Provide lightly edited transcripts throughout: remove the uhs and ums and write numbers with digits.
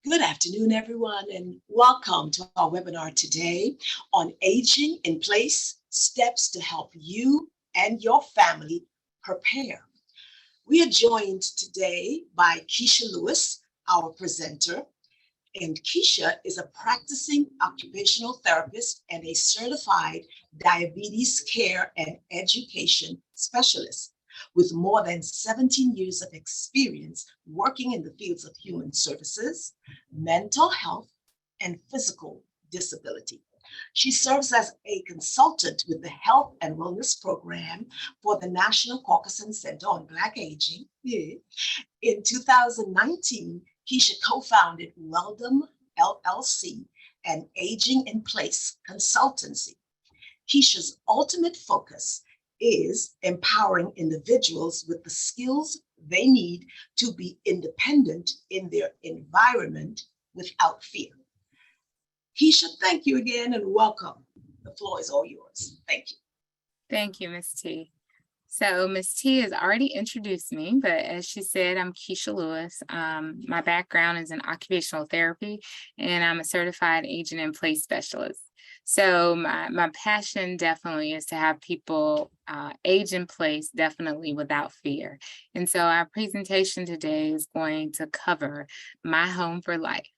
Good afternoon, everyone, and welcome to our webinar today on aging in place, steps to help you and your family prepare. We are joined today by Keisha Lewis, our presenter, and Keisha is a practicing occupational therapist and a certified diabetes care and education specialist with more than 17 years of experience working in the fields of human services, mental health, and physical disability. She serves as a consultant with the Health and Wellness Program for the National Caucasus Center on Black Aging. Yeah. In 2019, Keisha co-founded Weldom LLC, an aging in place consultancy. Keisha's ultimate focus is empowering individuals with the skills they need to be independent in their environment without fear. Keisha, thank you again and welcome. The floor is all yours. Thank you. Thank you, Ms. T. So Ms. T has already introduced me, but as she said, I'm Keisha Lewis. My background is in occupational therapy, and I'm a certified aging in place specialist. So my passion definitely is to have people age in place, definitely without fear. And so our presentation today is going to cover My Home for Life.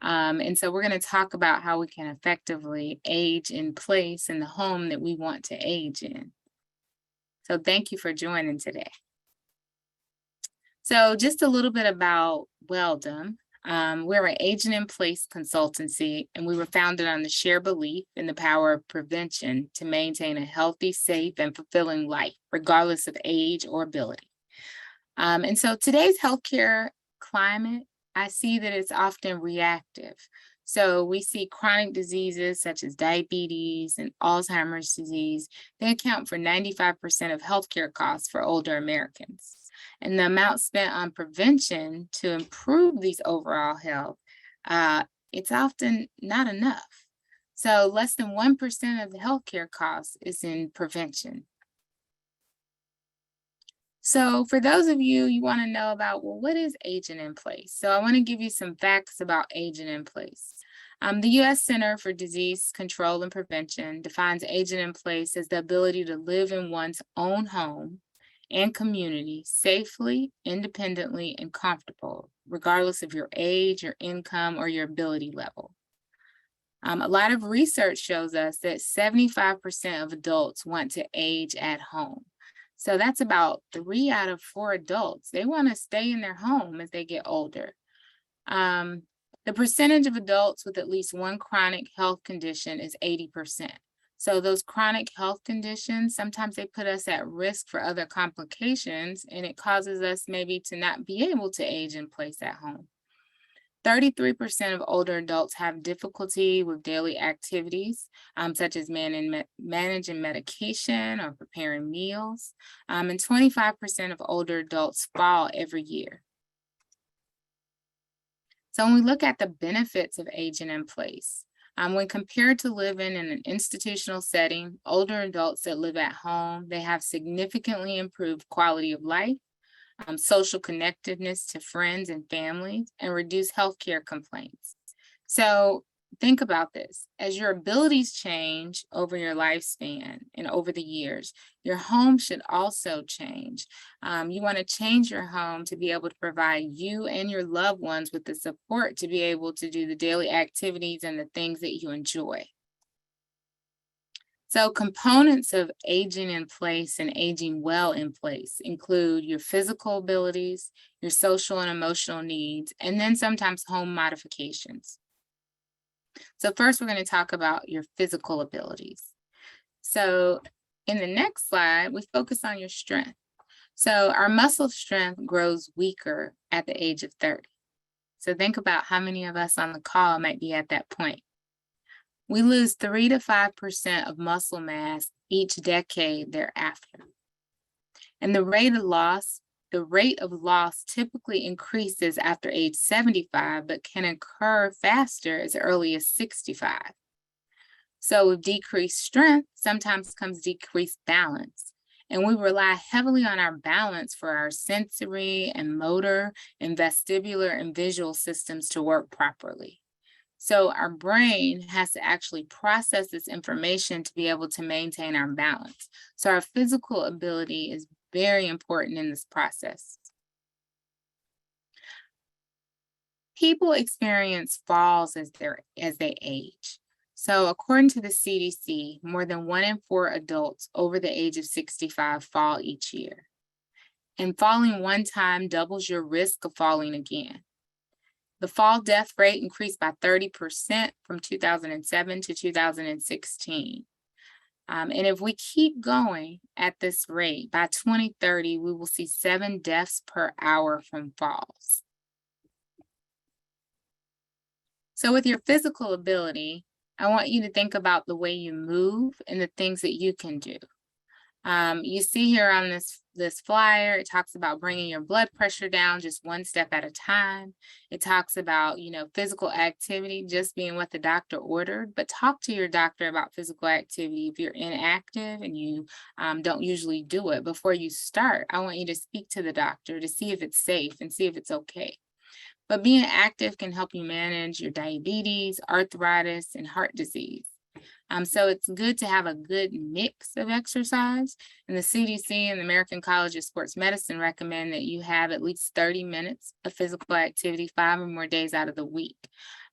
And so we're going to talk about how we can effectively age in place in the home that we want to age in. So thank you for joining today. So just a little bit about Weldom. We're an aging in place consultancy, and we were founded on the shared belief in the power of prevention to maintain a healthy, safe, and fulfilling life, regardless of age or ability. And so today's healthcare climate, I see that it's often reactive. So we see chronic diseases such as diabetes and Alzheimer's disease. They account for 95% of healthcare costs for older Americans. And the amount spent on prevention to improve these overall health, it's often not enough. So less than 1% of the healthcare costs is in prevention. So for those of you want to know about, well, what is aging in place? So I want to give you some facts about aging in place. The U.S. Center for Disease Control and Prevention defines aging in place as the ability to live in one's own home and community safely, independently, and comfortable, regardless of your age, your income, or your ability level. A lot of research shows us that 75% of adults want to age at home. So that's about 3 out of 4 adults. They want to stay in their home as they get older. The percentage of adults with at least one chronic health condition is 80%. So those chronic health conditions, sometimes they put us at risk for other complications, and it causes us maybe to not be able to age in place at home. 33% of older adults have difficulty with daily activities, such as managing medication or preparing meals, and 25% of older adults fall every year. So when we look at the benefits of aging in place, when compared to living in an institutional setting, older adults that live at home, they have significantly improved quality of life, social connectedness to friends and families, and reduce healthcare complaints. So think about this. As your abilities change over your lifespan and over the years, your home should also change. You want to change your home to be able to provide you and your loved ones with the support to be able to do the daily activities and the things that you enjoy. So components of aging in place and aging well in place include your physical abilities, your social and emotional needs, and then sometimes home modifications. So first, we're going to talk about your physical abilities. So in the next slide, we focus on your strength. So our muscle strength grows weaker at the age of 30. So think about how many of us on the call might be at that point. We lose 3 to 5% of muscle mass each decade thereafter. And the rate of loss typically increases after age 75, but can occur faster as early as 65. So with decreased strength, sometimes comes decreased balance. And we rely heavily on our balance for our sensory and motor and vestibular and visual systems to work properly. So our brain has to actually process this information to be able to maintain our balance. So our physical ability is very important in this process. People experience falls as they age. So according to the CDC, more than 1 in 4 adults over the age of 65 fall each year. And falling one time doubles your risk of falling again. The fall death rate increased by 30% from 2007 to 2016. And if we keep going at this rate, by 2030, we will see 7 deaths per hour from falls. So with your physical ability, I want you to think about the way you move and the things that you can do. You see here on this flyer, it talks about bringing your blood pressure down just one step at a time. It talks about, physical activity, just being what the doctor ordered, but talk to your doctor about physical activity. If you're inactive and you don't usually do it, before you start, I want you to speak to the doctor to see if it's safe and see if it's okay. But being active can help you manage your diabetes, arthritis, and heart disease. So it's good to have a good mix of exercise. And the CDC and the American College of Sports Medicine recommend that you have at least 30 minutes of physical activity 5 or more days out of the week.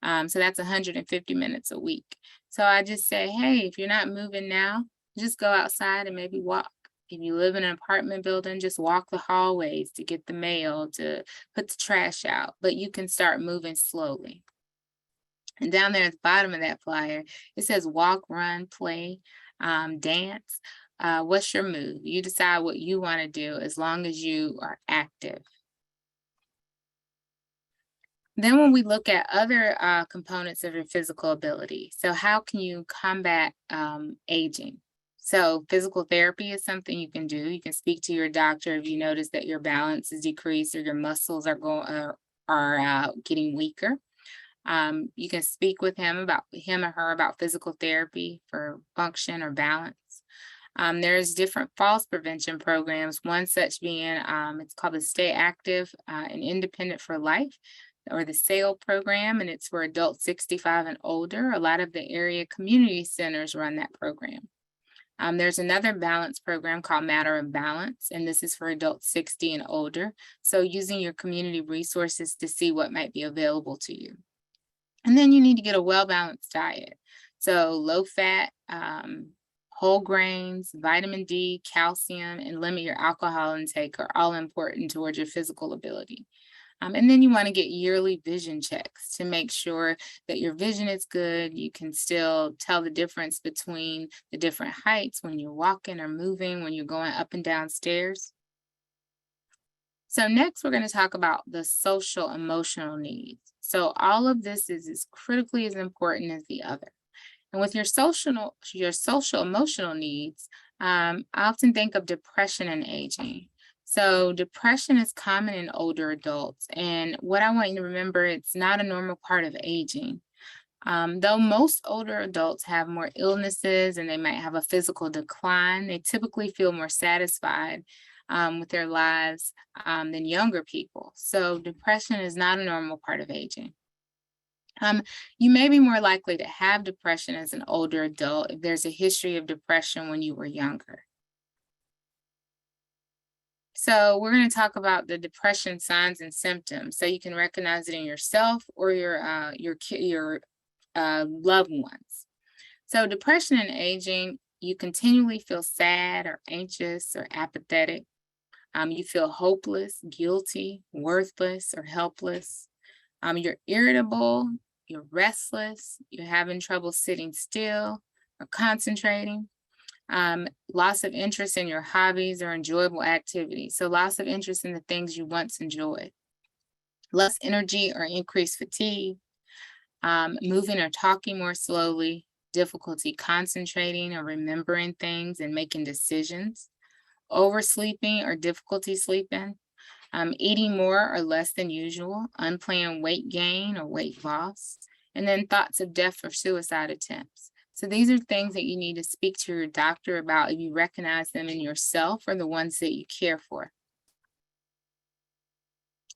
So that's 150 minutes a week. So I just say, hey, if you're not moving now, just go outside and maybe walk. If you live in an apartment building, just walk the hallways to get the mail, to put the trash out, but you can start moving slowly. And down there at the bottom of that flyer, it says walk, run, play, dance. What's your move? You decide what you want to do as long as you are active. Then when we look at other components of your physical ability, so how can you combat aging? So physical therapy is something you can do. You can speak to your doctor if you notice that your balance is decreased or your muscles are getting weaker. You can speak with him or her about physical therapy for function or balance. There's different falls prevention programs. One such being, it's called the Stay Active and Independent for Life, or the SAIL program, and it's for adults 65 and older. A lot of the area community centers run that program. There's another balance program called Matter of Balance, and this is for adults 60 and older. So using your community resources to see what might be available to you. And then you need to get a well-balanced diet. So low fat, whole grains, vitamin D, calcium, and limit your alcohol intake are all important towards your physical ability. And then you want to get yearly vision checks to make sure that your vision is good. You can still tell the difference between the different heights when you're walking or moving, when you're going up and down stairs. So next, we're going to talk about the social emotional needs. So all of this is as critically as important as the other. And with your social emotional needs, I often think of depression and aging. So depression is common in older adults. And what I want you to remember, it's not a normal part of aging. Though most older adults have more illnesses and they might have a physical decline, they typically feel more satisfied with their lives than younger people. So depression is not a normal part of aging. You may be more likely to have depression as an older adult if there's a history of depression when you were younger. So we're going to talk about the depression signs and symptoms, so you can recognize it in yourself or your loved ones. So depression and aging, you continually feel sad or anxious or apathetic. You feel hopeless, guilty, worthless, or helpless. You're irritable, you're restless, you're having trouble sitting still or concentrating. Loss of interest in your hobbies or enjoyable activities. So loss of interest in the things you once enjoyed. Less energy or increased fatigue. Moving or talking more slowly. Difficulty concentrating or remembering things and making decisions. Oversleeping or difficulty sleeping. Eating more or less than usual. Unplanned weight gain or weight loss. And then thoughts of death or suicide attempts. So these are things that you need to speak to your doctor about if you recognize them in yourself or the ones that you care for.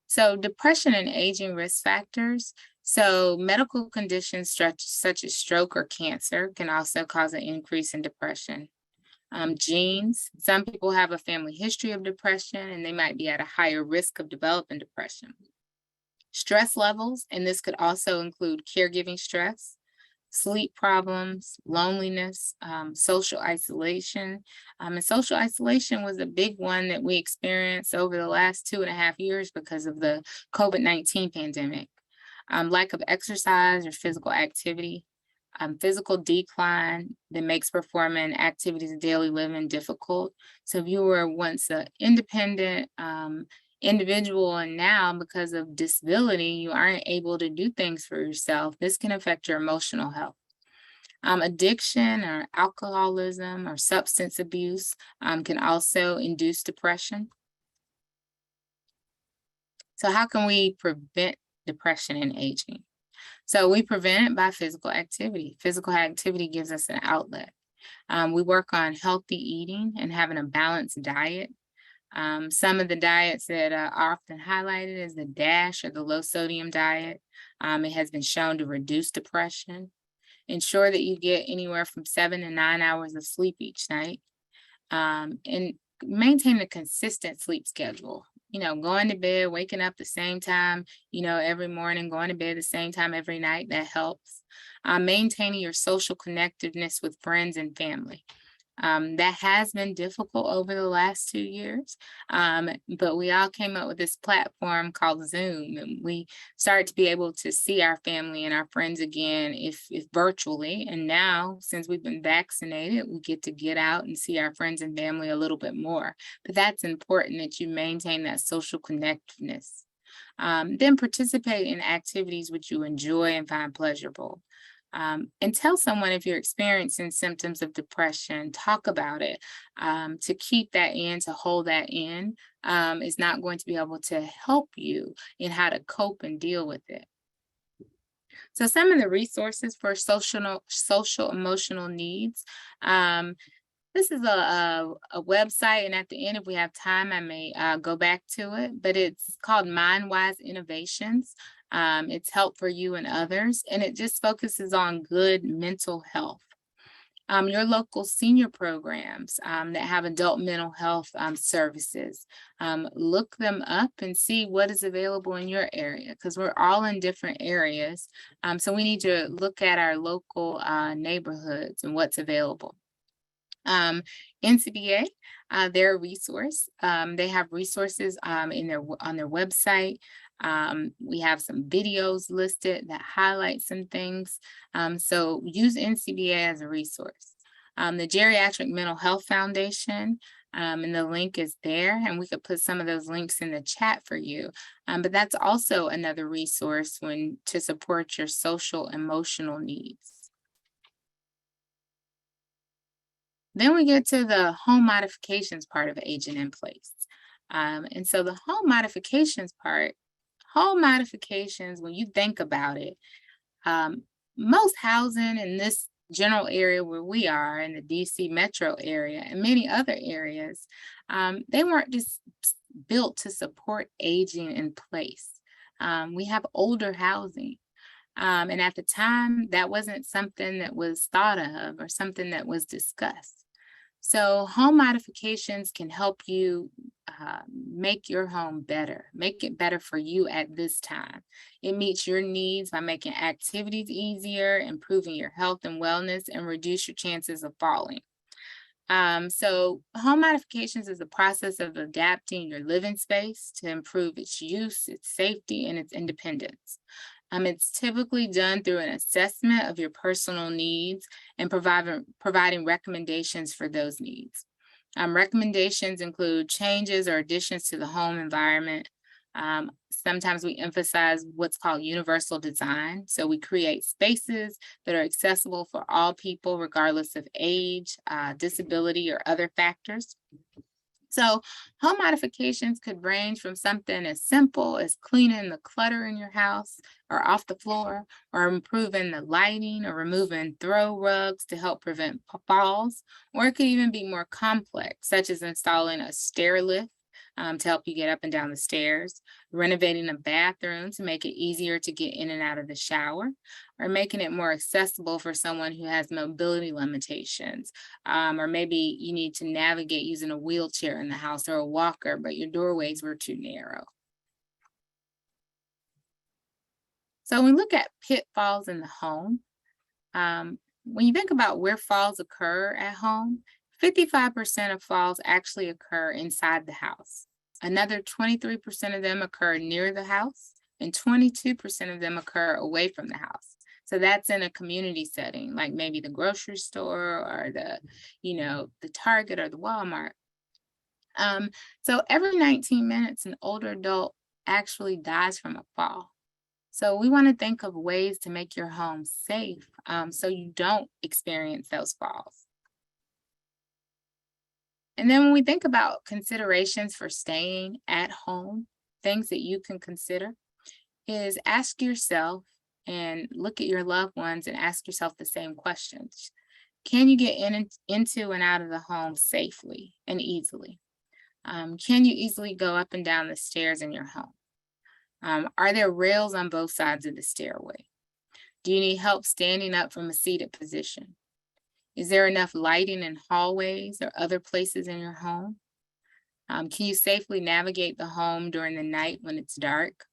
So depression and aging risk factors. So medical conditions such as stroke or cancer can also cause an increase in depression. Genes, some people have a family history of depression and they might be at a higher risk of developing depression. Stress levels, and this could also include caregiving stress, sleep problems, loneliness, social isolation. And social isolation was a big one that we experienced over the last 2.5 years because of the COVID-19 pandemic. Lack of exercise or physical activity, physical decline that makes performing activities of daily living difficult. So if you were once an independent individual and now because of disability, you aren't able to do things for yourself, this can affect your emotional health. Addiction or alcoholism or substance abuse can also induce depression. So how can we prevent depression and aging? So we prevent it by physical activity. Physical activity gives us an outlet. We work on healthy eating and having a balanced diet. Some of the diets that are often highlighted is the DASH or the low sodium diet. It has been shown to reduce depression. Ensure that you get anywhere from 7 to 9 hours of sleep each night. And maintain a consistent sleep schedule. Going to bed, waking up the same time, every morning, going to bed the same time every night, that helps. Maintaining your social connectedness with friends and family. That has been difficult over the last 2 years, but we all came up with this platform called Zoom, and we started to be able to see our family and our friends again, if virtually. And now, since we've been vaccinated, we get out and see our friends and family a little bit more. But that's important that you maintain that social connectedness. Then participate in activities which you enjoy and find pleasurable. And tell someone if you're experiencing symptoms of depression. Talk about it. To keep that in, to hold that in, is not going to be able to help you in how to cope and deal with it. So some of the resources for social emotional needs. This is a website, and at the end, if we have time, I may go back to it, but it's called MindWise Innovations. It's help for you and others, and it just focuses on good mental health. Your local senior programs that have adult mental health services, look them up and see what is available in your area, because we're all in different areas. So we need to look at our local neighborhoods and what's available. NCBA, they're a resource. They have resources on their website. We have some videos listed that highlight some things. So use NCBA as a resource. The Geriatric Mental Health Foundation, and the link is there, and we could put some of those links in the chat for you. But that's also another resource to support your social emotional needs. Then we get to the home modifications part of aging in place. And so the home modifications part, when you think about it, most housing in this general area where we are in the DC metro area and many other areas, they weren't just built to support aging in place. We have older housing. And at the time, that wasn't something that was thought of or something that was discussed. So home modifications can help you make your home better, make it better for you at this time. It meets your needs by making activities easier, improving your health and wellness, and reduce your chances of falling. So home modifications is a process of adapting your living space to improve its use, its safety, and its independence. It's typically done through an assessment of your personal needs and providing recommendations for those needs. Recommendations include changes or additions to the home environment. Sometimes we emphasize what's called universal design. So we create spaces that are accessible for all people, regardless of age, disability, or other factors. So home modifications could range from something as simple as cleaning the clutter in your house or off the floor, or improving the lighting or removing throw rugs to help prevent falls, or it could even be more complex, such as installing a stair lift to help you get up and down the stairs, renovating a bathroom to make it easier to get in and out of the shower, or making it more accessible for someone who has mobility limitations, or maybe you need to navigate using a wheelchair in the house or a walker, but your doorways were too narrow. So when we look at pitfalls in the home, when you think about where falls occur at home, 55% of falls actually occur inside the house. Another 23% of them occur near the house, and 22% of them occur away from the house. So that's in a community setting, like maybe the grocery store or the Target or the Walmart. So every 19 minutes, an older adult actually dies from a fall. So we want to think of ways to make your home safe, so you don't experience those falls. And then when we think about considerations for staying at home, things that you can consider is ask yourself and look at your loved ones and ask yourself the same questions. Can you get into and out of the home safely and easily? Can you easily go up and down the stairs in your home? Are there rails on both sides of the stairway? Do you need help standing up from a seated position? Is there enough lighting in hallways or other places in your home? Can you safely navigate the home during the night when it's dark?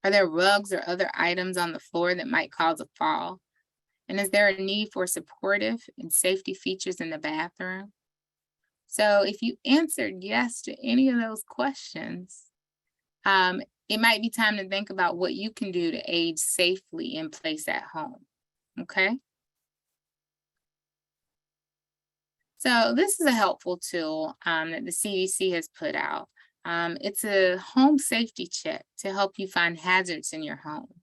Are there rugs or other items on the floor that might cause a fall? And is there a need for supportive and safety features in the bathroom? So if you answered yes to any of those questions, it might be time to think about what you can do to age safely in place at home. Okay. So this is a helpful tool that the CDC has put out. It's a home safety check to help you find hazards in your home.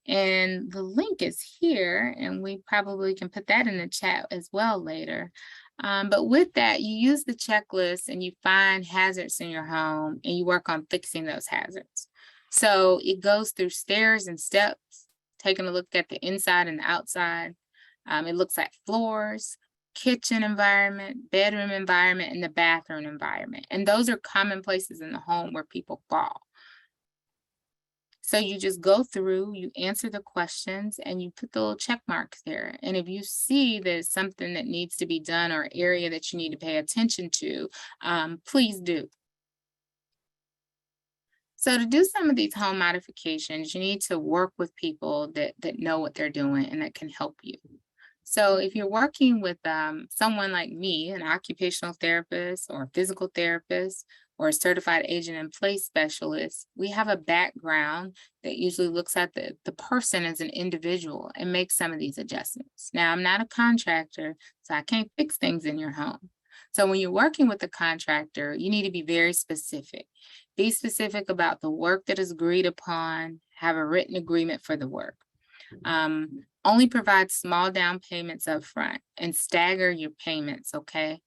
And the link is here, and we probably can put that in the chat as well later. But with that, you use the checklist and you find hazards in your home and you work on fixing those hazards. So it goes through stairs and steps, taking a look at the inside and the outside. It looks at floors, kitchen environment, bedroom environment, and the bathroom environment. And those are common places in the home where people fall. So you just go through, you answer the questions, and you put the little check marks there. And if you see there's something that needs to be done or area that you need to pay attention to, please do. So to do some of these home modifications, you need to work with people that know what they're doing and that can help you. So if you're working with someone like me, an occupational therapist or a physical therapist or a certified agent in place specialist, we have a background that usually looks at the person as an individual and makes some of these adjustments. Now, I'm not a contractor, so I can't fix things in your home. So when you're working with a contractor, you need to be very specific. Be specific about the work that is agreed upon, have a written agreement for the work. Only provide small down payments up front and stagger your payments, okay?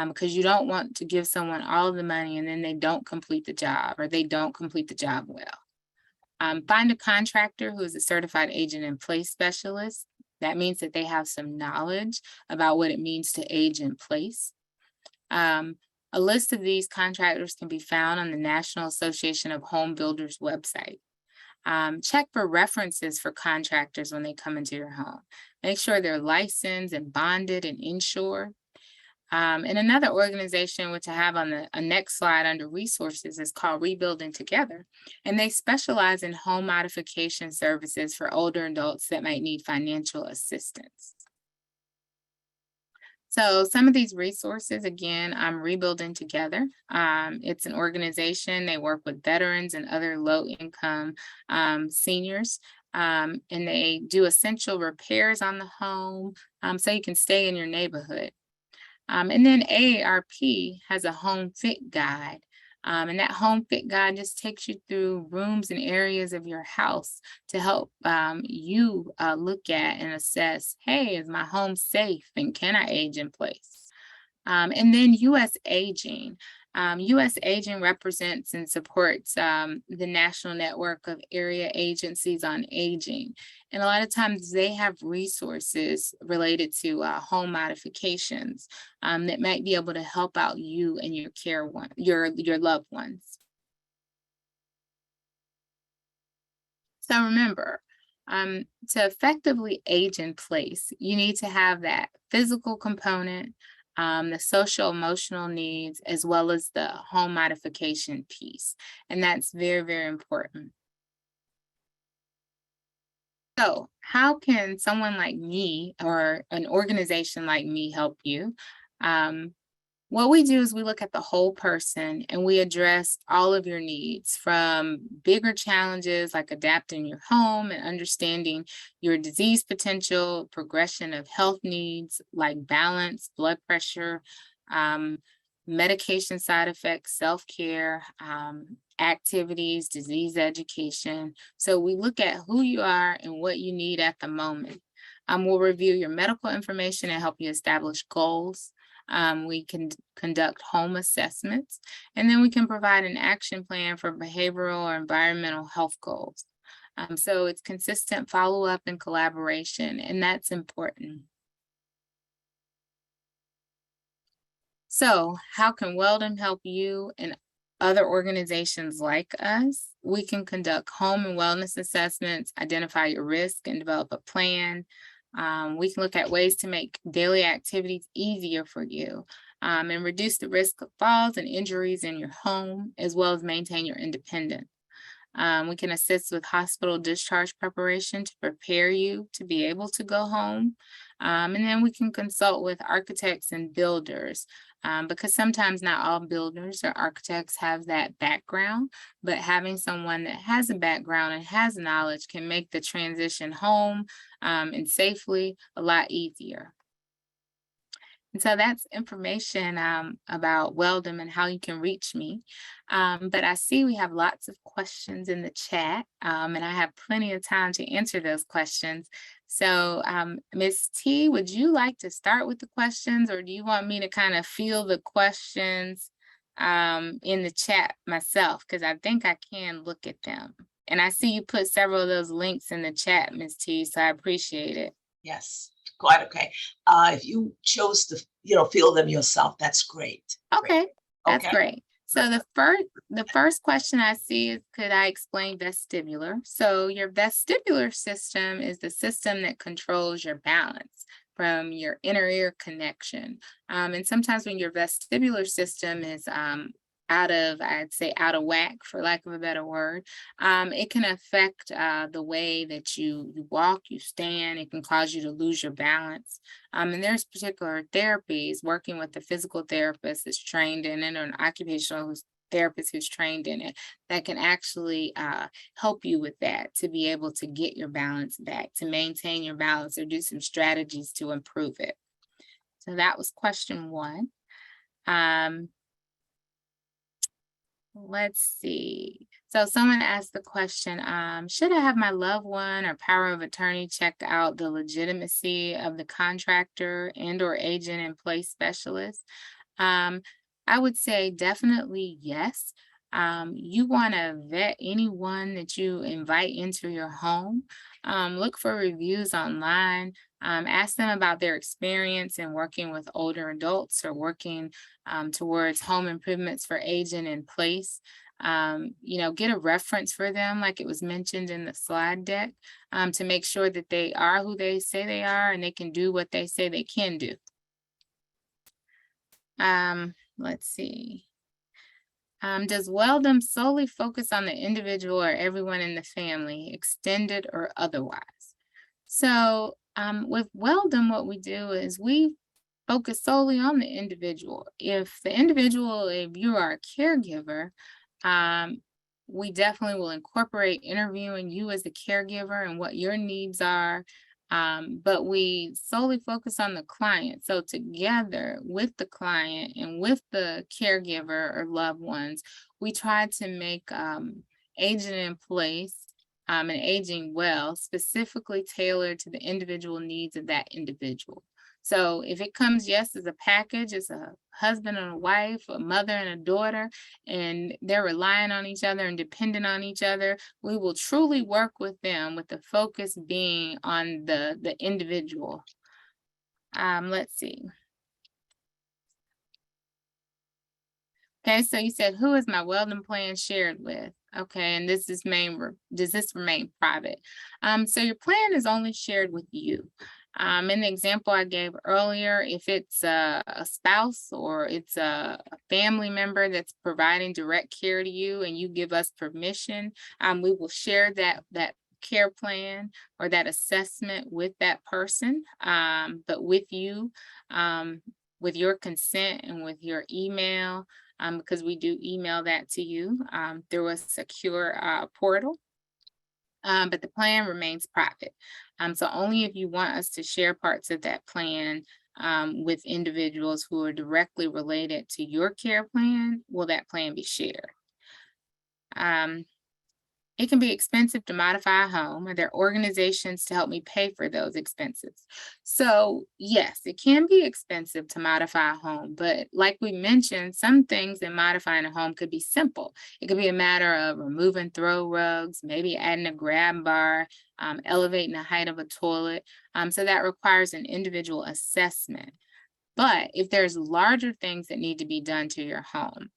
Because you don't want to give someone all of the money and then they don't complete the job or they don't complete the job well. Find a contractor who is a certified agent in place specialist. That means that they have some knowledge about what it means to age in place. A list of these contractors can be found on the National Association of Home Builders website. Check for references for contractors when they come into your home. Make sure they're licensed and bonded and insured. And another organization, which I have on the next slide under resources, is called Rebuilding Together. And they specialize in home modification services for older adults that might need financial assistance. So some of these resources, again, I'm Rebuilding Together. It's an organization. They work with veterans and other low-income seniors, and they do essential repairs on the home so you can stay in your neighborhood. And then AARP has a home fit guide. And that home fit guide just takes you through rooms and areas of your house to help you look at and assess, hey, is my home safe and can I age in place? And then U.S. Aging. U.S. Aging represents and supports the National Network of Area Agencies on Aging. And a lot of times they have resources related to home modifications that might be able to help out you and your loved ones. So remember, to effectively age in place, you need to have that physical component, the social emotional needs, as well as the home modification piece. And that's very, very important. So how can someone like me or an organization like me help you? What we do is we look at the whole person and we address all of your needs, from bigger challenges like adapting your home and understanding your disease potential, progression of health needs like balance, blood pressure, medication side effects, self-care, activities, disease education. So we look at who you are and what you need at the moment. We'll review your medical information and help you establish goals. We can conduct home assessments, and then we can provide an action plan for behavioral or environmental health goals. So it's consistent follow-up and collaboration, and that's important. So how can Weldon help you and other organizations like us? We can conduct home and wellness assessments, identify your risk, and develop a plan. We can look at ways to make daily activities easier for you, and reduce the risk of falls and injuries in your home, as well as maintain your independence. We can assist with hospital discharge preparation to prepare you to be able to go home. And then we can consult with architects and builders, because sometimes not all builders or architects have that background, but having someone that has a background and has knowledge can make the transition home and safely a lot easier. And so that's information about Weldon and how you can reach me. But I see we have lots of questions in the chat, and I have plenty of time to answer those questions. So Ms. T, would you like to start with the questions, or do you want me to kind of field the questions in the chat myself? Because I think I can look at them. And I see you put several of those links in the chat, Ms. T, so I appreciate it. Yes, quite okay. If you chose to, fill them yourself, that's great. Okay, that's Okay. great. So the first question I see is, could I explain vestibular? So your vestibular system is the system that controls your balance from your inner ear connection. And sometimes when your vestibular system is I'd say out of whack, for lack of a better word, it can affect the way that you walk, you stand. It can cause you to lose your balance. And there's particular therapies, working with a physical therapist that's trained in it, or an occupational therapist who's trained in it, that can actually help you with that, to be able to get your balance back, to maintain your balance, or do some strategies to improve it. So that was question one. Let's see. So someone asked the question, should I have my loved one or power of attorney check out the legitimacy of the contractor and or agent in place specialist? I would say definitely yes. You want to vet anyone that you invite into your home. Look for reviews online. Ask them about their experience in working with older adults, or working towards home improvements for aging in place. Get a reference for them, like it was mentioned in the slide deck, to make sure that they are who they say they are and they can do what they say they can do. Let's see. Does Weldon solely focus on the individual or everyone in the family, extended or otherwise? So with Weldon, what we do is we focus solely on the individual. If you are a caregiver, we definitely will incorporate interviewing you as the caregiver and what your needs are. But we solely focus on the client. So together with the client and with the caregiver or loved ones, we try to make aging in place and aging well specifically tailored to the individual needs of that individual. So if it comes, yes, as a package, it's a husband and a wife, a mother and a daughter, and they're relying on each other and dependent on each other, we will truly work with them with the focus being on the individual. Let's see. Okay, so you said, who is my welding plan shared with? Okay, and does this remain private? So your plan is only shared with you. In the example I gave earlier, if it's a spouse or it's a family member that's providing direct care to you and you give us permission, we will share that care plan or that assessment with that person, but with you, with your consent and with your email. Because we do email that to you through a secure portal. But the plan remains private. So only if you want us to share parts of that plan with individuals who are directly related to your care plan will that plan be shared. It can be expensive to modify a home. Are there organizations to help me pay for those expenses? So yes, it can be expensive to modify a home, but like we mentioned, some things in modifying a home could be simple. It could be a matter of removing throw rugs, maybe adding a grab bar, elevating the height of a toilet. So that requires an individual assessment. But if there's larger things that need to be done to your home,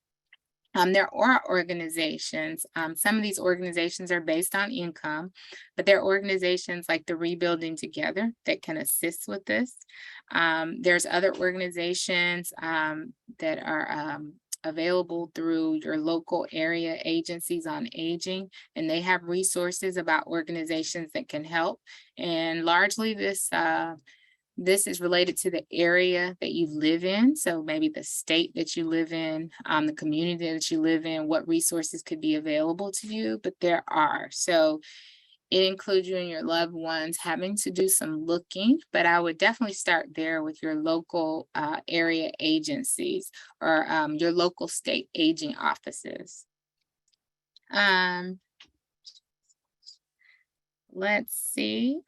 there are organizations, some of these organizations are based on income, but there are organizations like the Rebuilding Together that can assist with this. There's other organizations that are available through your local area agencies on aging, and they have resources about organizations that can help. And largely this is related to the area that you live in. So maybe the state that you live in, the community that you live in, what resources could be available to you, but there are. So it includes you and your loved ones having to do some looking, but I would definitely start there with your local area agencies or your local state aging offices. Let's see.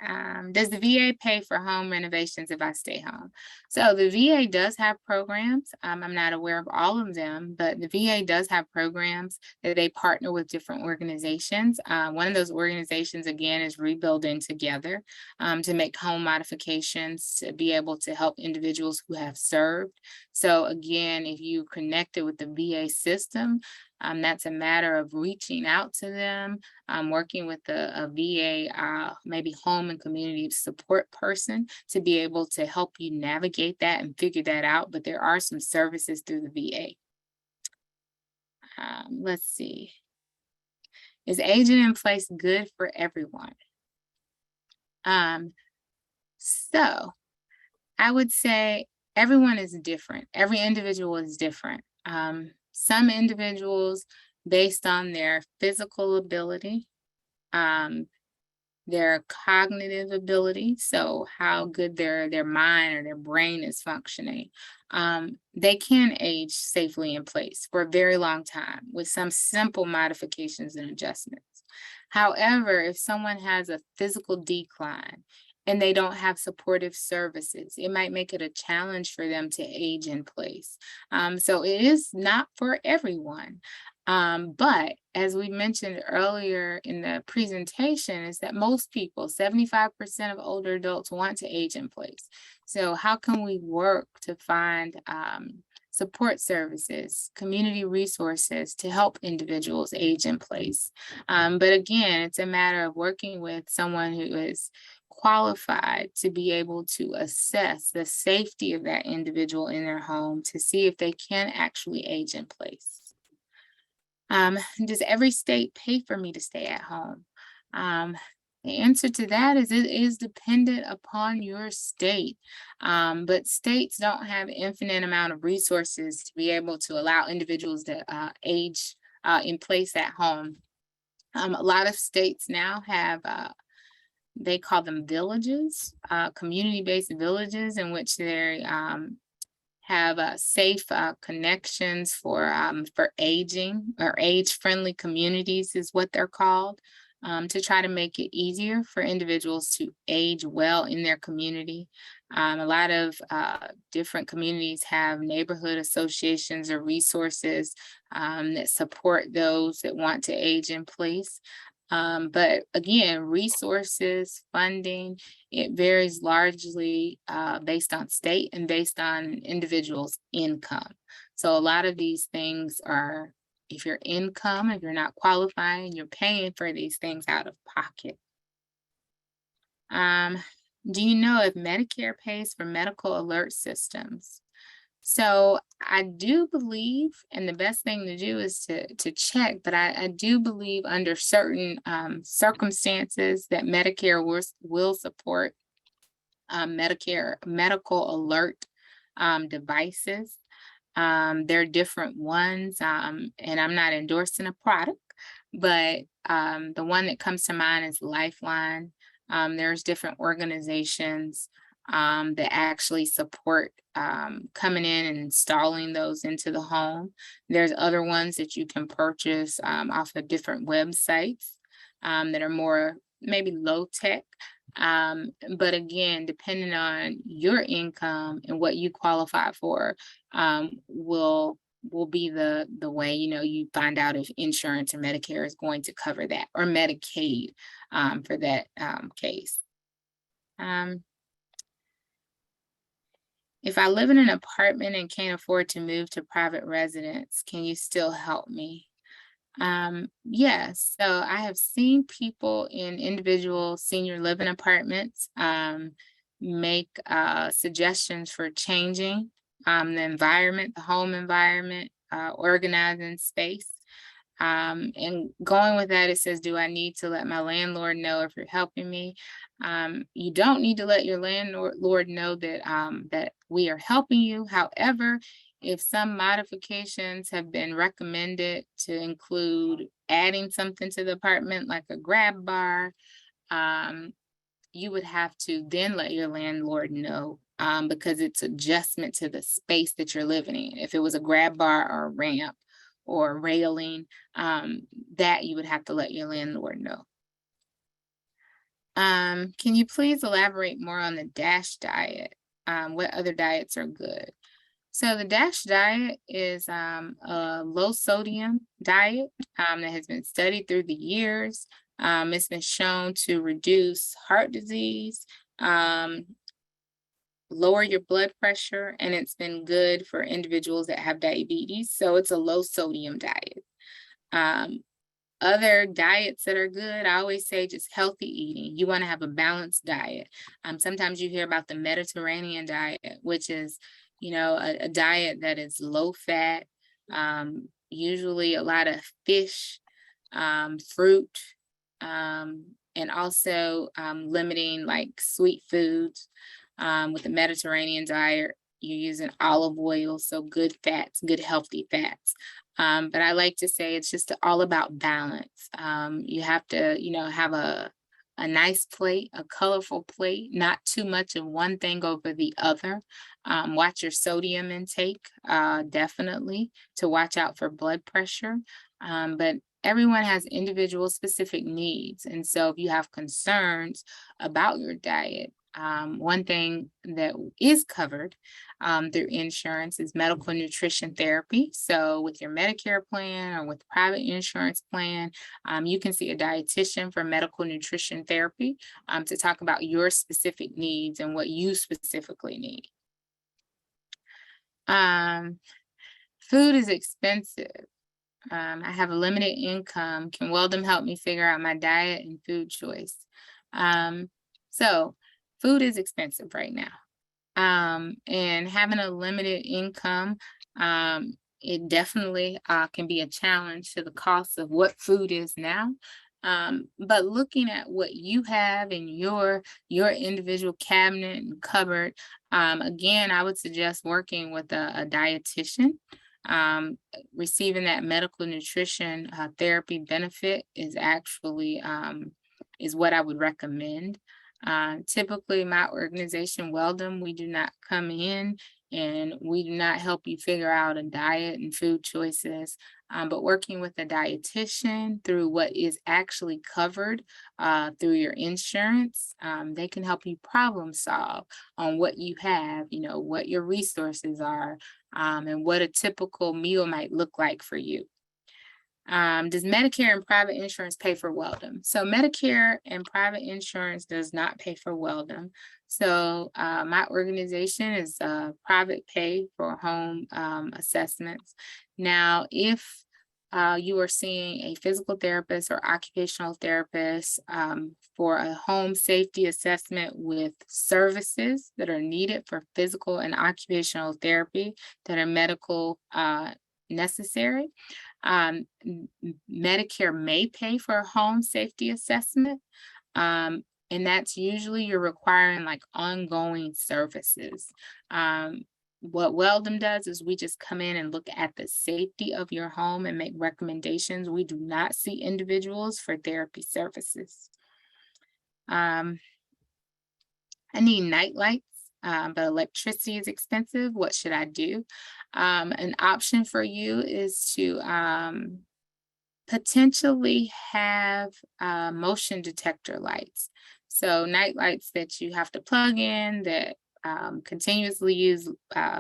Does the VA pay for home renovations if I stay home? So the VA does have programs. I'm not aware of all of them, but the VA does have programs that they partner with different organizations. One of those organizations, again, is Rebuilding Together to make home modifications to be able to help individuals who have served. So again, if you connected with the VA system, that's a matter of reaching out to them, working with a VA, maybe home and community support person to be able to help you navigate that and figure that out. But there are some services through the VA. Let's see. Is aging in place good for everyone? So I would say everyone is different. Every individual is different. Some individuals, based on their physical ability, their cognitive ability, so how good their mind or their brain is functioning, they can age safely in place for a very long time with some simple modifications and adjustments. However, if someone has a physical decline and they don't have supportive services, it might make it a challenge for them to age in place. So it is not for everyone. But as we mentioned earlier in the presentation, is that most people, 75% of older adults, want to age in place. So how can we work to find support services, community resources to help individuals age in place? But again, it's a matter of working with someone who is qualified to be able to assess the safety of that individual in their home to see if they can actually age in place. Does every state pay for me to stay at home? The answer to that is it is dependent upon your state. But states don't have infinite amount of resources to be able to allow individuals to age in place at home. A lot of states now have they call them villages, community-based villages in which they have safe connections for aging, or age-friendly communities is what they're called. to try to make it easier for individuals to age well in their community. A lot of different communities have neighborhood associations or resources that support those that want to age in place. But again, resources, funding, it varies largely based on state and based on individuals' income. So a lot of these things are, if your income, if you're not qualifying, you're paying for these things out of pocket. Do you know if Medicare pays for medical alert systems? So I do believe, and the best thing to do is to check, but I do believe under certain circumstances that Medicare will support Medicare medical alert devices. There are different ones, and I'm not endorsing a product, but the one that comes to mind is Lifeline. There's different organizations that actually support coming in and installing those into the home. There's other ones that you can purchase off of different websites that are more maybe low tech. But again, depending on your income and what you qualify for, will be the way, you find out if insurance or Medicare is going to cover that, or Medicaid for that case. If I live in an apartment and can't afford to move to private residence, can you still help me? Yes, so I have seen people in individual senior living apartments make suggestions for changing the environment, the home environment, organizing space. And going with that, it says, do I need to let my landlord know if you're helping me? You don't need to let your landlord know that that we are helping you. However, if some modifications have been recommended to include adding something to the apartment, like a grab bar, you would have to then let your landlord know because it's adjustment to the space that you're living in. If it was a grab bar or a ramp or railing, that you would have to let your landlord know. Can you please elaborate more on the DASH diet? What other diets are good? So the DASH diet is a low sodium diet that has been studied through the years. It's been shown to reduce heart disease, lower your blood pressure, and it's been good for individuals that have diabetes. So it's a low sodium diet. Other diets that are good, I always say just healthy eating. You want to have a balanced diet. Sometimes you hear about the Mediterranean diet, which is, a diet that is low fat, usually a lot of fish, fruit, and also limiting like sweet foods. With the Mediterranean diet, you're using olive oil, so good fats, good healthy fats. But I like to say it's just all about balance. You have to, have a nice plate, a colorful plate, not too much of one thing over the other. Watch your sodium intake, definitely, to watch out for blood pressure. But everyone has individual specific needs. And so if you have concerns about your diet, one thing that is covered through insurance is medical nutrition therapy. So with your Medicare plan or with private insurance plan, you can see a dietitian for medical nutrition therapy to talk about your specific needs and what you specifically need. Food is expensive. I have a limited income. Can Weldon help me figure out my diet and food choice? So food is expensive right now. And having a limited income, it definitely can be a challenge to the cost of what food is now. But looking at what you have in your individual cabinet and cupboard, again, I would suggest working with a dietitian. Receiving that medical nutrition therapy benefit is actually is what I would recommend. Typically, my organization, Weldon, we do not come in and we do not help you figure out a diet and food choices. but working with a dietitian through what is actually covered through your insurance, they can help you problem solve on what you have, what your resources are, and what a typical meal might look like for you. Does Medicare and private insurance pay for Weldon? So Medicare and private insurance does not pay for Weldon. So my organization is private pay for home assessments. Now, if you are seeing a physical therapist or occupational therapist for a home safety assessment with services that are needed for physical and occupational therapy that are medical necessary, Medicare may pay for a home safety assessment. And that's usually you're requiring like ongoing services. What Weldon does is we just come in and look at the safety of your home and make recommendations. We do not see individuals for therapy services. I need night lights, but electricity is expensive. What should I do? An option for you is to potentially have motion detector lights. So night lights that you have to plug in that continuously use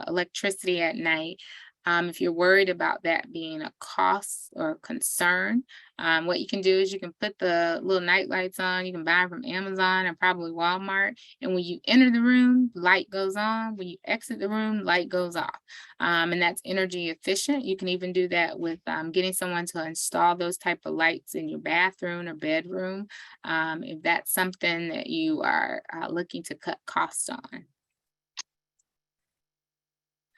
electricity at night. If you're worried about that being a cost or a concern, what you can do is you can put the little night lights on. You can buy them from Amazon and probably Walmart. And when you enter the room, light goes on. When you exit the room, light goes off. And that's energy efficient. You can even do that with getting someone to install those type of lights in your bathroom or bedroom, if that's something that you are looking to cut costs on.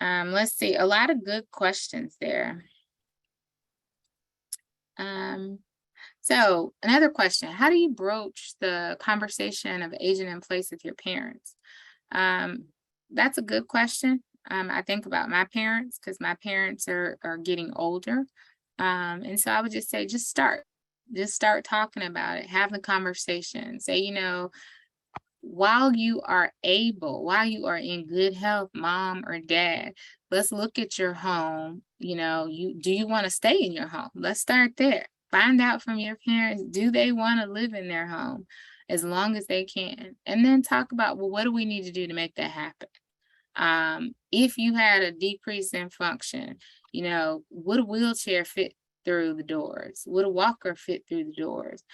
Let's see, a lot of good questions there. So another question, how do you broach the conversation of aging in place with your parents? That's a good question. I think about my parents because my parents are getting older. And so I would just say, just start talking about it, have the conversation, say, while you are in good health, mom or dad, let's look at your home. Do you want to stay in your home? Let's start there. Find out from your parents, do they want to live in their home as long as they can? And then talk about, well, what do we need to do to make that happen? If you had a decrease in function, would a wheelchair fit through the doors? Would a walker fit through the doors?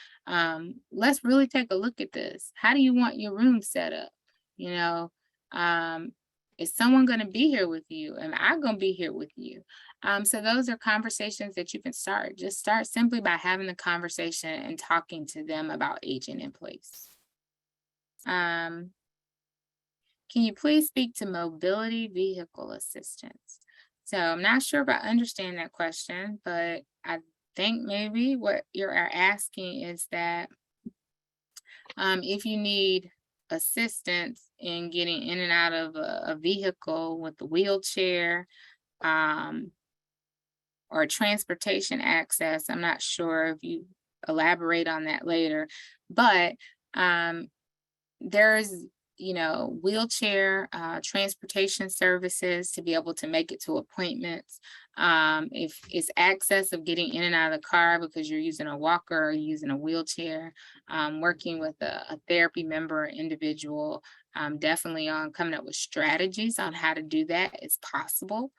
Let's really take a look at this. How do you want your room set up? Is someone going to be here with you? Am I going to be here with you? So those are conversations that you can start. Just start simply by having the conversation and talking to them about aging in place. Can you please speak to mobility vehicle assistance? So I'm not sure if I understand that question, but I think maybe what you're asking is that if you need assistance in getting in and out of a vehicle with a wheelchair or transportation access, I'm not sure if you elaborate on that later, but there's wheelchair transportation services to be able to make it to appointments. If it's access of getting in and out of the car because you're using a walker or using a wheelchair, working with a therapy member or individual, definitely on coming up with strategies on how to do that is possible.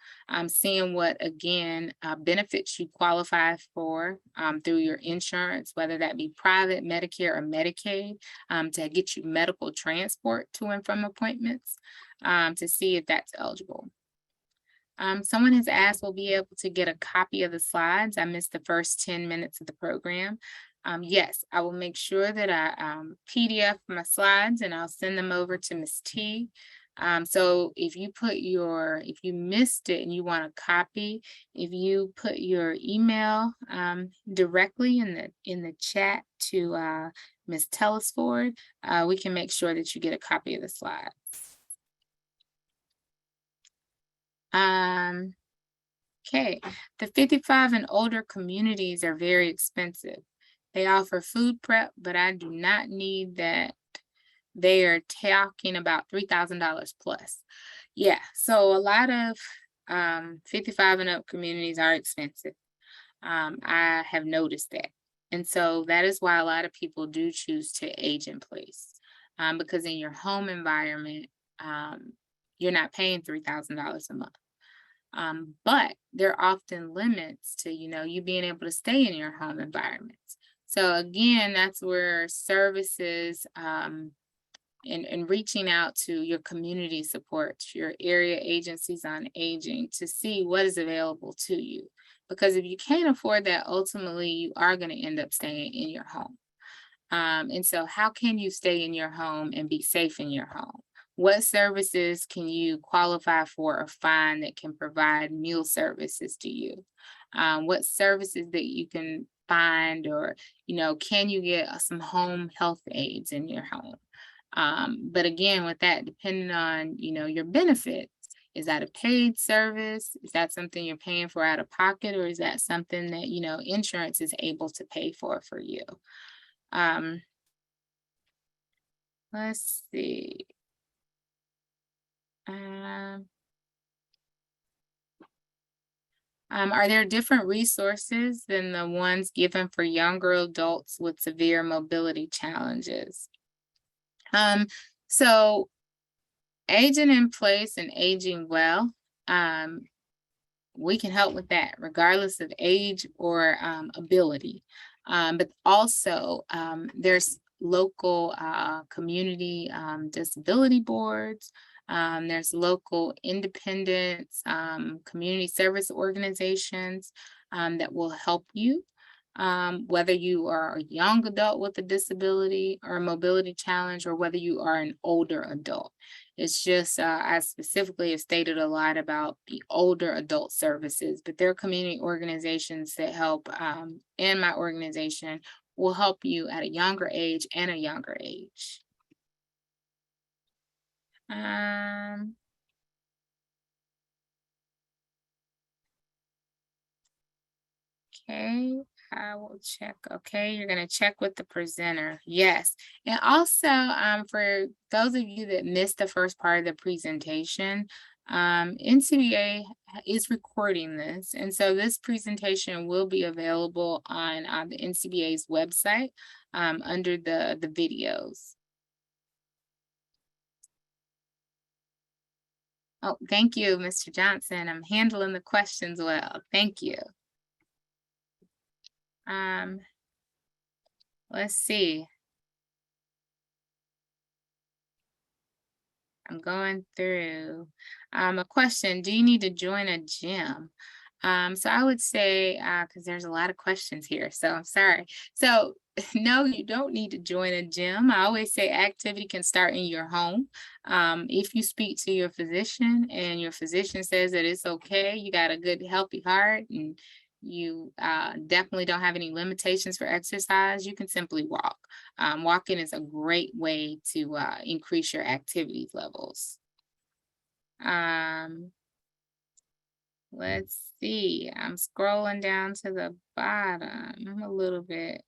Seeing what, again, benefits you qualify for through your insurance, whether that be private, Medicare, or Medicaid, to get you medical transport to and from appointments, to see if that's eligible. Someone has asked, will be able to get a copy of the slides. I missed the first 10 minutes of the program. Yes, I will make sure that I PDF my slides and I'll send them over to Ms. T. So if you missed it and you want a copy, if you put your email directly in the chat to Ms. Tellisford, we can make sure that you get a copy of the slides. Okay, the 55 and older communities are very expensive. They offer food prep, but I do not need that. They are talking about $3,000 plus. Yeah, so a lot of 55 and up communities are expensive. I have noticed that. And so that is why a lot of people do choose to age in place. Because in your home environment, um, you're not paying $3,000 a month. But there are often limits to, you being able to stay in your home environments. So again, that's where services, and reaching out to your community supports, your area agencies on aging to see what is available to you. Because if you can't afford that, ultimately you are going to end up staying in your home. And so how can you stay in your home and be safe in your home? What services can you qualify for or find that can provide meal services to you? What services that you can find, or, can you get some home health aides in your home? But again, with that, depending on, your benefits, is that a paid service? Is that something you're paying for out of pocket, or is that something that, insurance is able to pay for you? Um, let's see. Um, are there different resources than the ones given for younger adults with severe mobility challenges? So aging in place and aging well, we can help with that regardless of age or ability. But also, there's local community disability boards. There's local independent community service organizations that will help you. Whether you are a young adult with a disability or a mobility challenge, or whether you are an older adult. It's just, I specifically have stated a lot about the older adult services, but there are community organizations that help, and my organization will help you at a younger age and a younger age. Um, okay, I will check. Okay, you're gonna check with the presenter. Yes. And also, for those of you that missed the first part of the presentation, NCBA is recording this. And so this presentation will be available on the NCBA's website under the videos. Oh, thank you, Mr. Johnson. I'm handling the questions well. Thank you. Um, let's see. I'm going through. A question, do you need to join a gym? So I would say, because there's a lot of questions here, so I'm sorry. So no, you don't need to join a gym. I always say activity can start in your home. If you speak to your physician and your physician says that it's okay, you got a good, healthy heart, and you definitely don't have any limitations for exercise, you can simply walk. Walking is a great way to increase your activity levels. Let's see, I'm scrolling down to the bottom a little bit.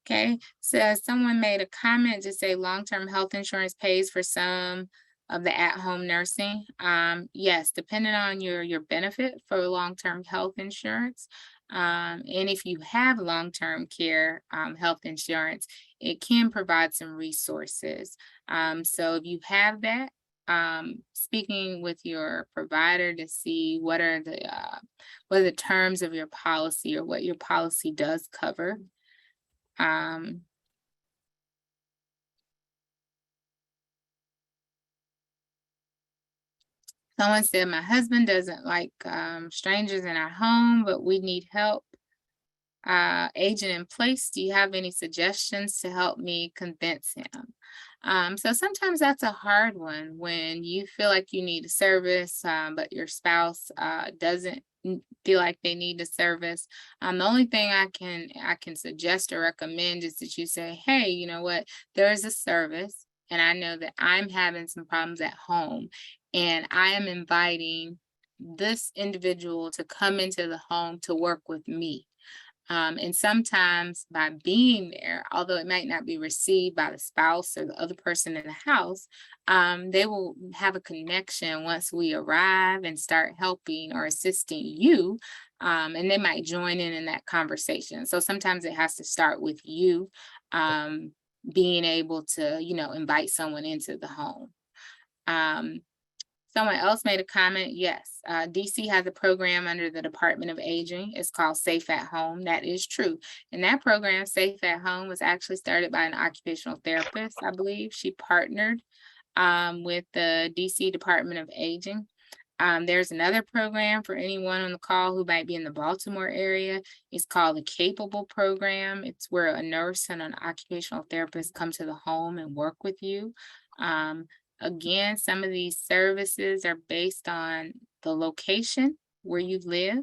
Okay, so someone made a comment to say long-term health insurance pays for some of the at-home nursing. Yes, depending on your benefit for long-term health insurance. And if you have long-term care health insurance, it can provide some resources. So if you have that, speaking with your provider to see what are the terms of your policy, or what your policy does cover. Someone said, my husband doesn't like strangers in our home, but we need help aging in place. Do you have any suggestions to help me convince him? So sometimes that's a hard one when you feel like you need a service, but your spouse doesn't feel like they need the service. The only thing I can suggest or recommend is that you say, hey, you know what, there is a service, and I know that I'm having some problems at home, and I am inviting this individual to come into the home to work with me. And sometimes by being there, although it might not be received by the spouse or the other person in the house, they will have a connection once we arrive and start helping or assisting you. And they might join in that conversation. So sometimes it has to start with you being able to, invite someone into the home. Um, Someone else made a comment. Yes, DC has a program under the Department of Aging. It's called Safe at Home. That is true. And that program, Safe at Home, was actually started by an occupational therapist, I believe. She partnered with the DC Department of Aging. There's another program for anyone on the call who might be in the Baltimore area. It's called the Capable Program. It's where a nurse and an occupational therapist come to the home and work with you. Again, some of these services are based on the location where you live,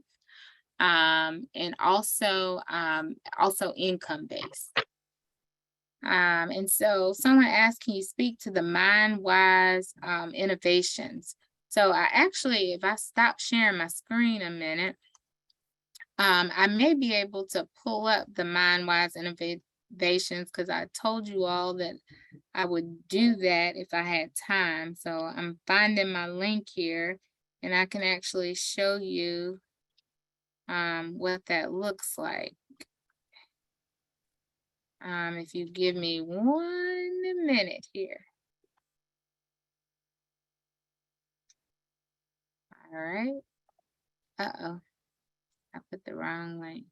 and also income based. And so someone asked, can you speak to the MindWise innovations? So I actually, if I stop sharing my screen a minute, I may be able to pull up the MindWise innovations because I told you all that I would do that if I had time. So I'm finding my link here and I can actually show you what that looks like. If you give me 1 minute here. All right. Uh-oh, I put the wrong link.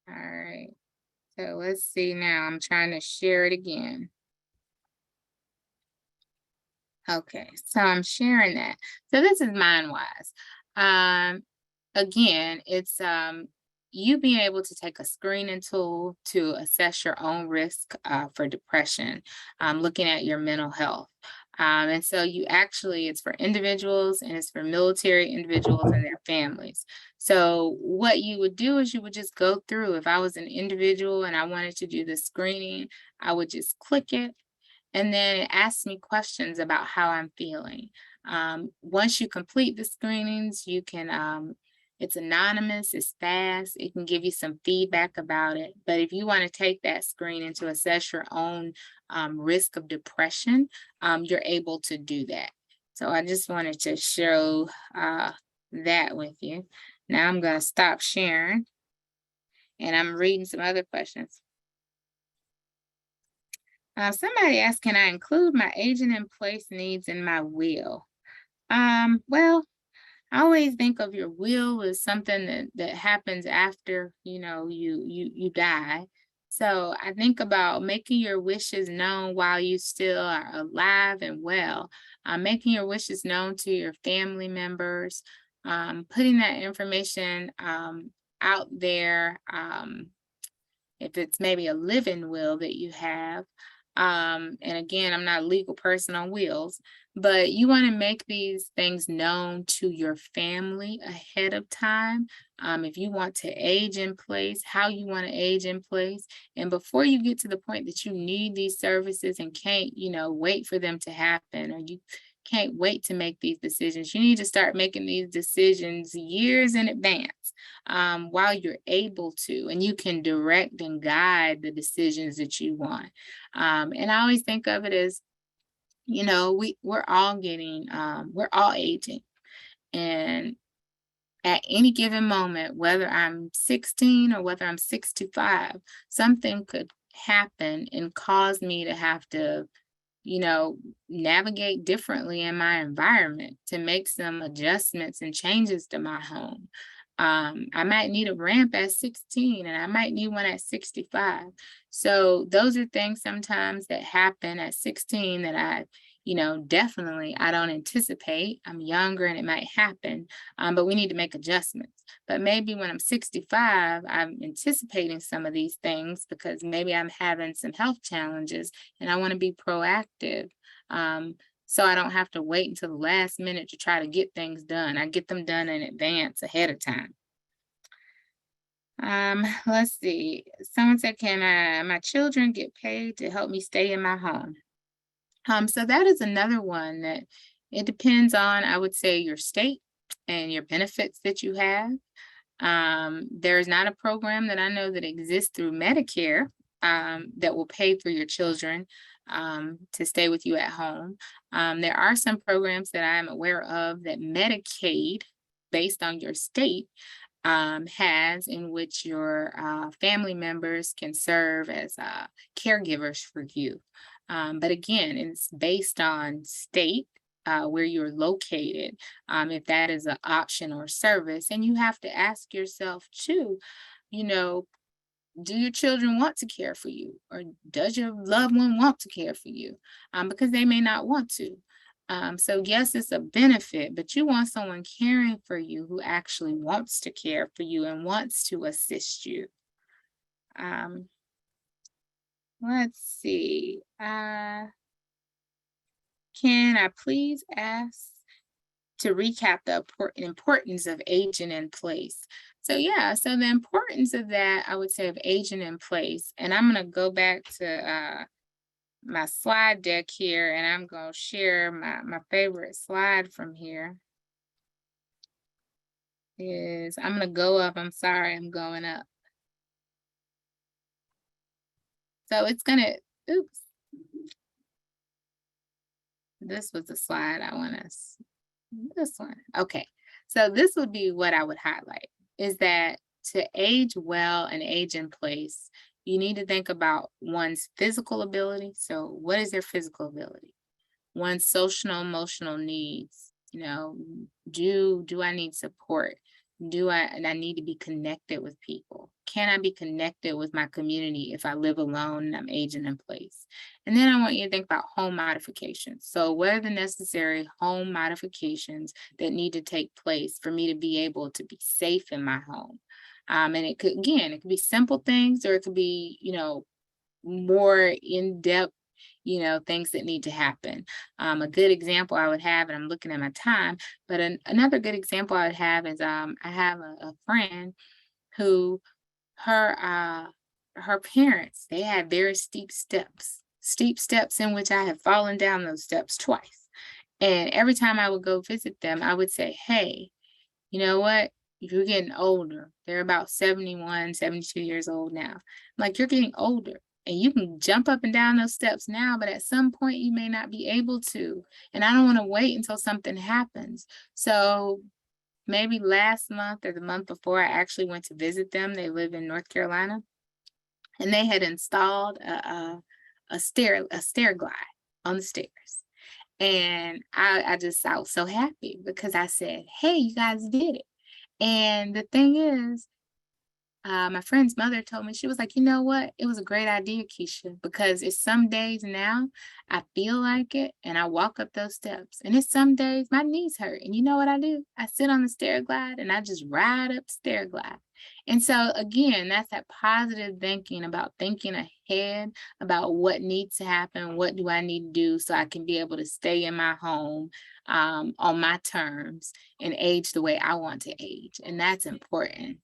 All right. So let's see now. I'm trying to share it again. Okay, so I'm sharing that. So this is MindWise. Again, it's you being able to take a screening tool to assess your own risk for depression, looking at your mental health. And so it's for individuals and it's for military individuals and their families. So what you would do is you would just go through. If I was an individual and I wanted to do the screening, I would just click it. And then it asks me questions about how I'm feeling. Once you complete the screenings, you can, it's anonymous, it's fast, it can give you some feedback about it. But if you want to take that screening to assess your own risk of depression, you're able to do that. So I just wanted to show that with you. Now I'm going to stop sharing and I'm reading some other questions. Somebody asked, can I include my aging in place needs in my will? Well, I always think of your will as something that happens after, you die. So I think about making your wishes known while you still are alive and well, making your wishes known to your family members, putting that information out there, if it's maybe a living will that you have. And again, I'm not a legal person on wills, but you want to make these things known to your family ahead of time. If you want to age in place, how you want to age in place. And before you get to the point that you need these services and can't, wait for them to happen, or you can't wait to make these decisions. You need to start making these decisions years in advance while you're able to, and you can direct and guide the decisions that you want. And I always think of it as, we're all aging. And at any given moment, whether I'm 16 or whether I'm 65, something could happen and cause me to have to navigate differently in my environment, to make some adjustments and changes to my home. I might need a ramp at 16 and I might need one at 65. So those are things sometimes that happen at 16 that I definitely I don't anticipate. I'm younger and it might happen, but we need to make adjustments. But maybe when I'm 65, I'm anticipating some of these things because maybe I'm having some health challenges and I want to be proactive. So I don't have to wait until the last minute to try to get things done. I get them done in advance, ahead of time. Let's see. Someone said, can my children get paid to help me stay in my home? So that is another one that it depends on, I would say, your state and your benefits that you have. There's not a program that I know that exists through Medicare that will pay for your children to stay with you at home. There are some programs that I'm aware of that Medicaid, based on your state, has, in which your family members can serve as caregivers for you. But again, it's based on state, where you're located, if that is an option or service. And you have to ask yourself too, you know, do your children want to care for you, or does your loved one want to care for you? Because they may not want to. So yes, it's a benefit, but you want someone caring for you who actually wants to care for you and wants to assist you. Let's see. Can I please ask to recap the importance of aging in place? So yeah, so the importance of that, I would say, of aging in place, and I'm gonna go back to my slide deck here, and I'm gonna share my favorite slide from here. I'm gonna go up. I'm sorry, I'm going up. So it's gonna, oops. This was the slide I want to, this one. Okay, so this would be what I would highlight, is that to age well and age in place, you need to think about one's physical ability. So what is their physical ability? One's social emotional needs. Do I need support? I need to be connected with people? Can I be connected with my community if I live alone and I'm aging in place? And then I want you to think about home modifications. So what are the necessary home modifications that need to take place for me to be able to be safe in my home? And it could be simple things, or it could be, more in-depth, things that need to happen. A good example I would have, and I'm looking at my time, but another good example I would have is I have a friend who her parents, they had very steep steps in which I have fallen down those steps twice. And every time I would go visit them, I would say, hey, you know what? You're getting older. They're about 71, 72 years old now. Like, you're getting older. And you can jump up and down those steps now, but at some point you may not be able to. And I don't want to wait until something happens. So maybe last month or the month before, I actually went to visit them. They live in North Carolina. And they had installed a stair glide on the stairs. And I was so happy because I said, hey, you guys did it. And the thing is, my friend's mother told me, she was like, you know what? It was a great idea, Keisha, because it's some days now I feel like it and I walk up those steps, and it's some days my knees hurt. And you know what I do? I sit on the stair glide and I just ride up the stair glide. And so again, that's that positive thinking, about thinking ahead about what needs to happen. What do I need to do so I can be able to stay in my home on my terms and age the way I want to age. And that's important.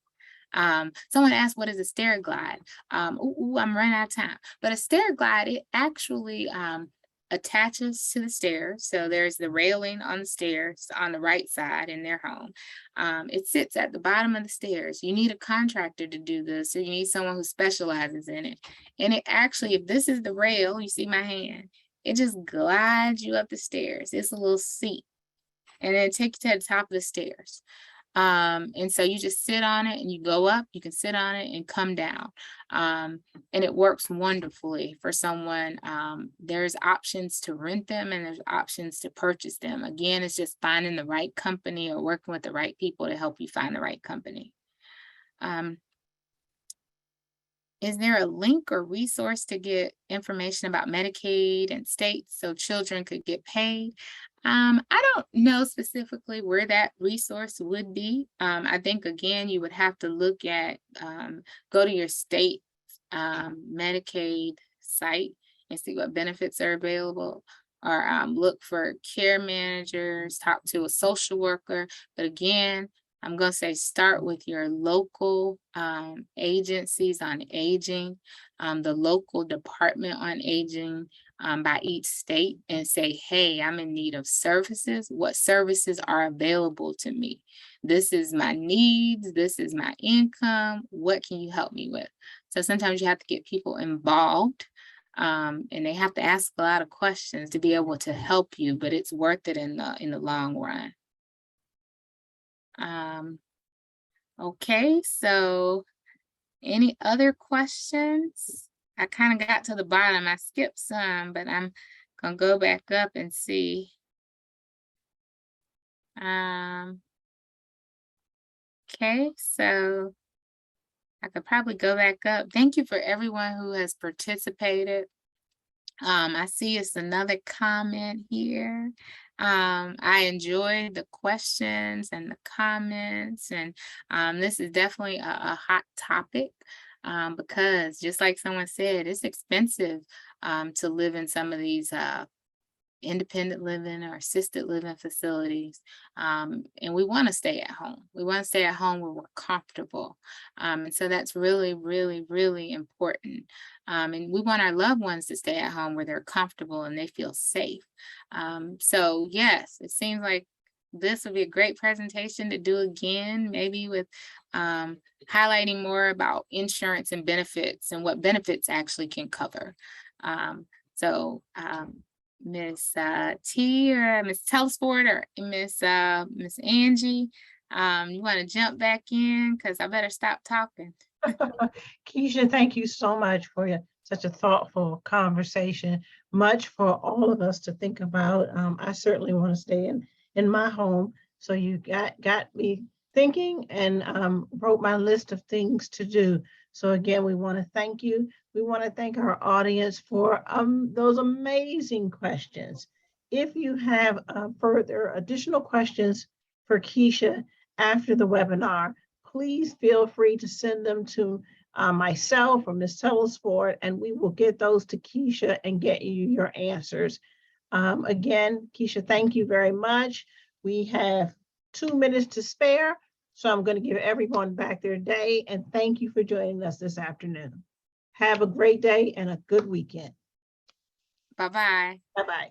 Someone asked, what is a stair glide? I'm running out of time. But a stair glide, it actually attaches to the stairs. So there's the railing on the stairs on the right side in their home. It sits at the bottom of the stairs. You need a contractor to do this, so you need someone who specializes in it. And it actually, if this is the rail, you see my hand, it just glides you up the stairs. It's a little seat. And then it takes you to the top of the stairs. And so you just sit on it and you go up, you can sit on it and come down. And it works wonderfully for someone. There's options to rent them and there's options to purchase them. Again, it's just finding the right company or working with the right people to help you find the right company. Is there a link or resource to get information about Medicaid and states so children could get paid? I don't know specifically where that resource would be. I think, again, you would have to look at, go to your state Medicaid site and see what benefits are available, or look for care managers, talk to a social worker. But again, I'm going to say start with your local agencies on aging, the local department on aging by each state, and say, hey, I'm in need of services. What services are available to me? this is my needs, this is my income, what can you help me with? So sometimes you have to get people involved, and they have to ask a lot of questions to be able to help you, but it's worth it in the long run. Okay, so any other questions? I kind of got to the bottom. I skipped some, but I'm gonna go back up and see. Okay, so I could probably go back up. Thank you for everyone who has participated. I see it's another comment here. I enjoyed the questions and the comments, and this is definitely a hot topic, because just like someone said, it's expensive to live in some of these independent living or assisted living facilities. And we want to stay at home. We want to stay at home where we're comfortable. And so that's really, really, really important. And we want our loved ones to stay at home where they're comfortable and they feel safe. So yes, it seems like this would be a great presentation to do again, maybe with highlighting more about insurance and benefits and what benefits actually can cover. Miss T or Miss Telesport or Miss Angie, you want to jump back in because I better stop talking. Keisha, thank you so much for such a thoughtful conversation. Much for all of us to think about. I certainly want to stay in my home. So you got me thinking and wrote my list of things to do. So again, we want to thank you. We want to thank our audience for those amazing questions. If you have further additional questions for Keisha after the webinar, please feel free to send them to myself or Ms. Telesport, and we will get those to Keisha and get you your answers. Again, Keisha, thank you very much. We have 2 minutes to spare, so I'm going to give everyone back their day, and thank you for joining us this afternoon. Have a great day and a good weekend. Bye-bye. Bye-bye.